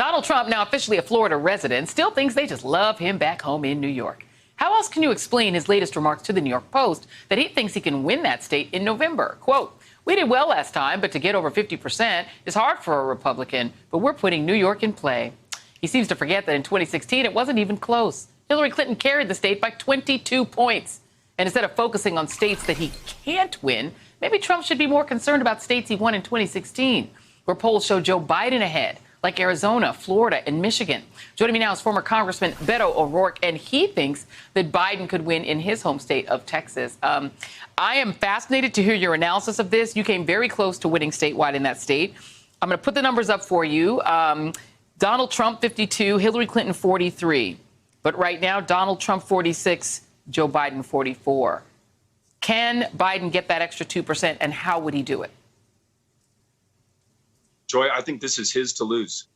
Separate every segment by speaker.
Speaker 1: Donald Trump, now officially a Florida resident, still thinks they just love him back home in New York. How else can you explain his latest remarks to the New York Post that he thinks he can win that state in November? Quote, "We did well last time, but to get over 50% is hard for a Republican, but we're putting New York in play." He seems to forget that in 2016, it wasn't even close. Hillary Clinton carried the state by 22 points. And instead of focusing on states that he can't win, maybe Trump should be more concerned about states he won in 2016, where polls show Joe Biden ahead, like Arizona, Florida, and Michigan. Joining me now is former Congressman Beto O'Rourke, and he thinks that Biden could win in his home state of Texas. I am fascinated to hear your analysis of this. You came very close to winning statewide in that state. I'm going to put the numbers up for you. Donald Trump, 52, Hillary Clinton, 43. But right now, Donald Trump, 46, Joe Biden, 44. Can Biden get that extra 2%, and how would he do it?
Speaker 2: Joy, I think this is his to lose.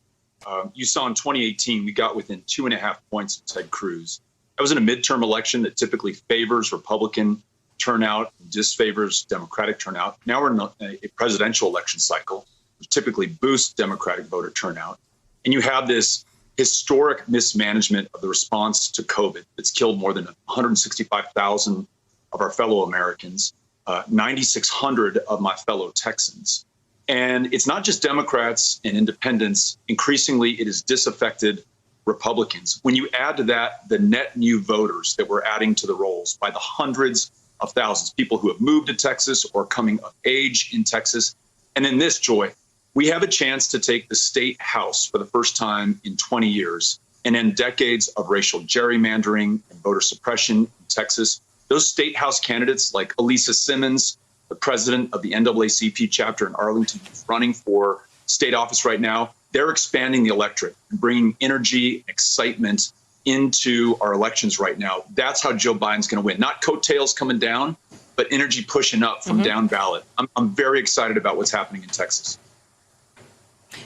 Speaker 2: You saw in 2018, we got within 2.5 points of Ted Cruz. That was in a midterm election that typically favors Republican turnout, disfavors Democratic turnout. Now we're in a presidential election cycle, which typically boosts Democratic voter turnout. And you have this historic mismanagement of the response to COVID that's killed more than 165,000 of our fellow Americans, 9,600 of my fellow Texans. And it's not just Democrats and independents. Increasingly, it is disaffected Republicans. When you add to that the net new voters that we're adding to the rolls by the hundreds of thousands, people who have moved to Texas or coming of age in Texas. And in this, Joy, we have a chance to take the state house for the first time in 20 years and end decades of racial gerrymandering and voter suppression in Texas. Those state house candidates like Elisa Simmons, the president of the NAACP chapter in Arlington, who's running for state office right now, they're expanding the electorate and bringing energy, excitement into our elections right now. That's how Joe Biden's going to win. Not coattails coming down, but energy pushing up from down ballot. I'm very excited about what's happening in Texas.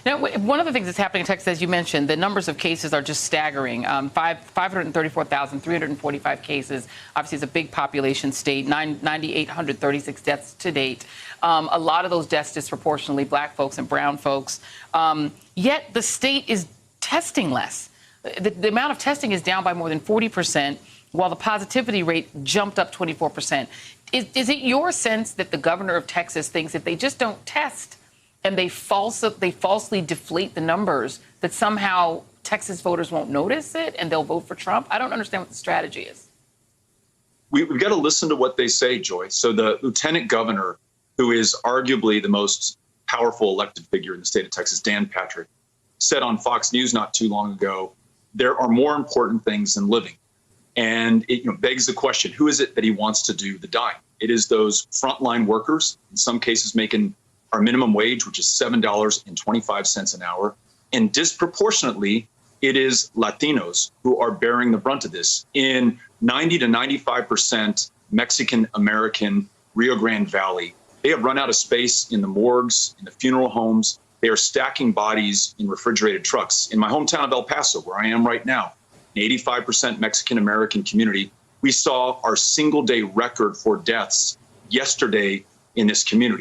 Speaker 1: Now, one of the things that's happening in Texas, as you mentioned, the numbers of cases are just staggering. 534,345 cases. Obviously, it's a big population state, 9,836 deaths to date. A lot of those deaths disproportionately black folks and brown folks. Yet the state is testing less. The amount of testing is down by more than 40%, while the positivity rate jumped up 24%. Is it your sense that the governor of Texas thinks if they just don't test, and they falsely deflate the numbers, that somehow Texas voters won't notice it and they'll vote for Trump? I don't understand what the strategy is.
Speaker 2: We've got to listen to what they say, Joy. So the lieutenant governor, who is arguably the most powerful elected figure in the state of Texas, Dan Patrick, said on Fox News not too long ago, there are more important things than living. And it begs the question, who is it that he wants to do the dying? It is those frontline workers, in some cases making our minimum wage, which is $7.25 an hour. And disproportionately, it is Latinos who are bearing the brunt of this. In 90 to 95% Mexican-American Rio Grande Valley, they have run out of space in the morgues, in the funeral homes. They are stacking bodies in refrigerated trucks. In my hometown of El Paso, where I am right now, an 85% Mexican-American community, we saw our single-day record for deaths yesterday in this community.